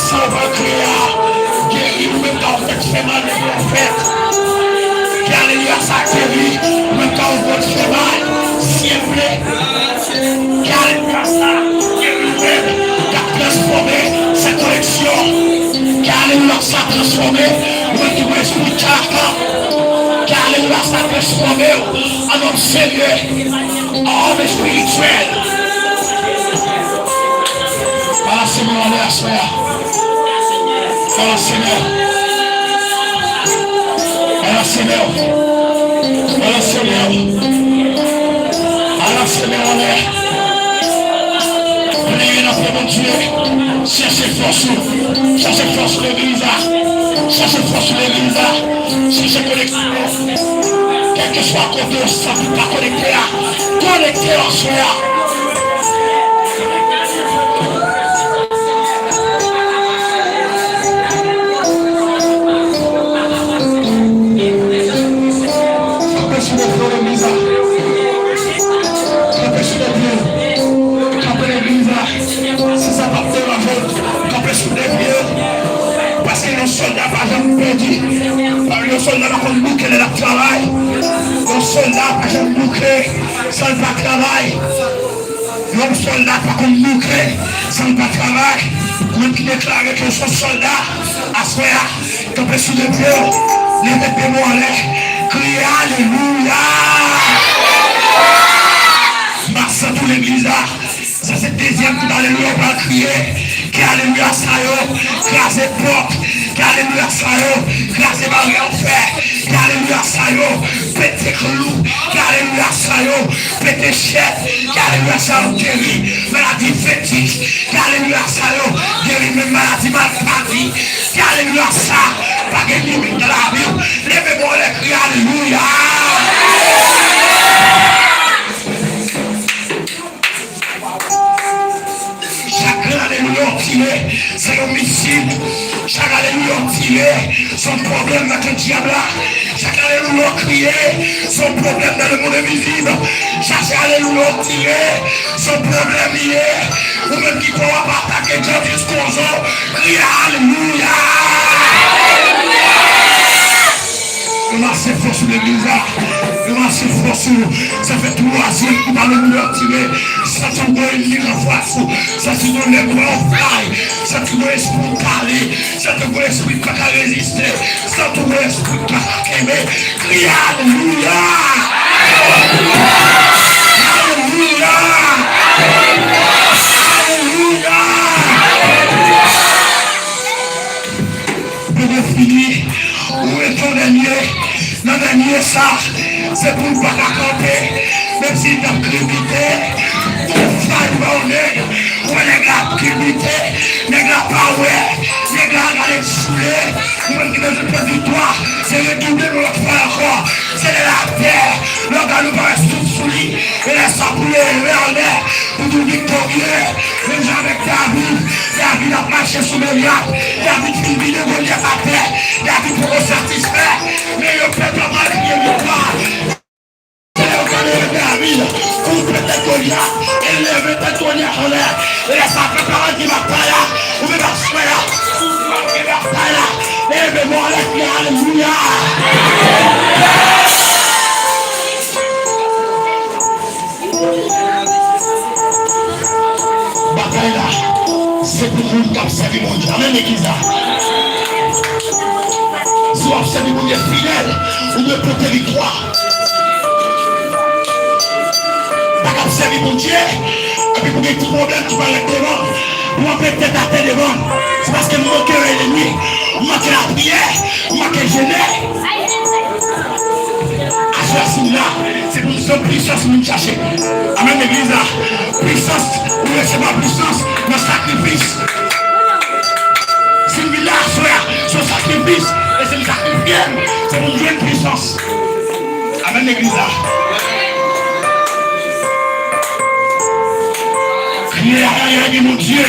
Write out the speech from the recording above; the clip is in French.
ça on va créer. Guérir, même quand on fait mal, on fait. Alléluia, ça guérit, même quand on fait mal. Siempre. Alléluia, ça guérit, qui a transformé cette collection. Alléluia, ça a transformé. Même qui m'explique car alléluia, ça a transformé en homme sérieux, en homme spirituel. Voilà, Seigneur, l'air, frère. Voilà, Seigneur. Voilà, Seigneur. Voilà, Seigneur. Voilà, Seigneur, en l'air. Priez notre mon Dieu. Cherchez force. Cherchez force l'église. Cherchez force l'église. Cherchez connexion. Quel que soit côté, ça ne peut pas connecter. Connectez en soi. Parce que nos soldats par exemple perdu. Nos soldats par contre boucler le travail. Nos soldats par exemple boucler sans pas travail. Nos soldats par contre boucler sans pas travail. Même qui déclare que son soldat à ce moment quand sous le pied, les mettez-moi en l'air, criez alléluia. Merci à toute l'église. Ça c'est le deuxième coup d'alléluia, on va crier. Alléluia, ça y est, crasez porte, alléluia, ça y est, crasez barrière en fer, alléluia, ça y est, pétez clou, alléluia, ça y est, pétez chef, alléluia, ça y est, guéri, maladie fétiche, alléluia, ça y est, guéri, même maladie mal partie, alléluia, ça, pas de limite dans la vie, levez-moi les cris, alléluia. C'est un missile. Chaque alléluia tiré, son problème avec le diable. Chaque alléluia crié, son problème dans le monde invisible. Chaque alléluia tiré, son problème lié. Ou même qui peut pas attaquer Dieu jusqu'aux os. Criez alléluia. C'est fort sur l'église. C'est fort sur. Ça fait 3e coup d'alléluia tiré. Ça te doit une en face. Ça te doit les bras en fly. Ça te doit esprit calé. Ça te doit esprit pas qu'à résister. Ça te doit esprit pas qu'à aimer. Crie alléluia. Alléluia. Alléluia. Pour finir, où est ton dernier? Dans dernier ça, c'est pour ne pas camper, même si tu as cribité, pour faire le nègre, ou les gars cribité, les gars pas ouais, les gars aller saouler, ou même qui ne se fait du toit, c'est le double de notre frère encore, c'est de la terre, le gars nous va rester tout sous lui, et laisse ça couler, en l'air, pour tout victorieux, les gens avec David a marché sous le liard, David finit de voler à terre, David pour se satisfaire, mais le peuple a mal crié le pas. C'est le gars de David, coupe le Goliath, élève le Goliath en l'air, et laisse ça préparer qui va pas là, ou même à ce là, ou même à pas là, lève-moi la clé, alléluia. Bataille là, c'est pour vous qui observez mon Dieu. Amen, l'église là. Si vous observez mon Dieu fidèle, vous ne portez victoire. Pas observer mon Dieu, et puis vous avez tout problème qui va être devant. Vous m'avez peut-être à tête devant. C'est parce que mon cœur est l'ennemi. Vous manquez la prière, vous manquez le jeûne. C'est pour une puissance que nous cherchons. Amen, l'église là. Puissance, vous laissez ma puissance, mon sacrifice. C'est une village, frère, son sacrifice. Et c'est le sacrifice, c'est pour une puissance. Amen, l'église là. Criez à l'arrière de mon Dieu.